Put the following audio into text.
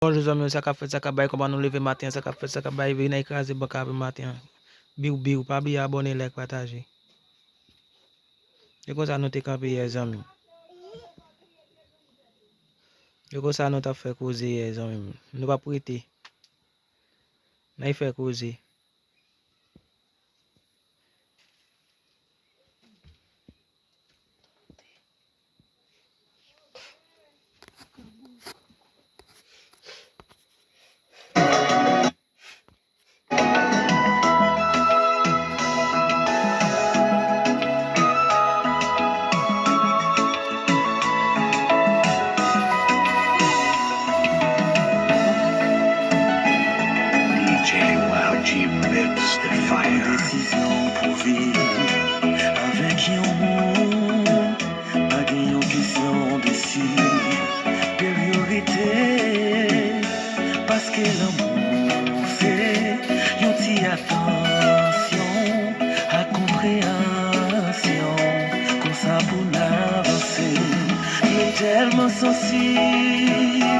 Bonjour amis, ça qu'a fait ça qu'a bail comment nous lever matin, ça qu'a fait ça qu'a bail venir écraser banca matin. Biou, pas oublier abonner, like, partager. Et comme ça nous t'es campé les amis. Et comme ça nous t'a fait causer les amis. Nous pas prêter. Nous fait causer. Décision pour vivre avec un monde, pas une question de supériorité, parce que l'amour c'est une petite attention à compréhension, comme ça pour n'avancer, il est tellement sensible.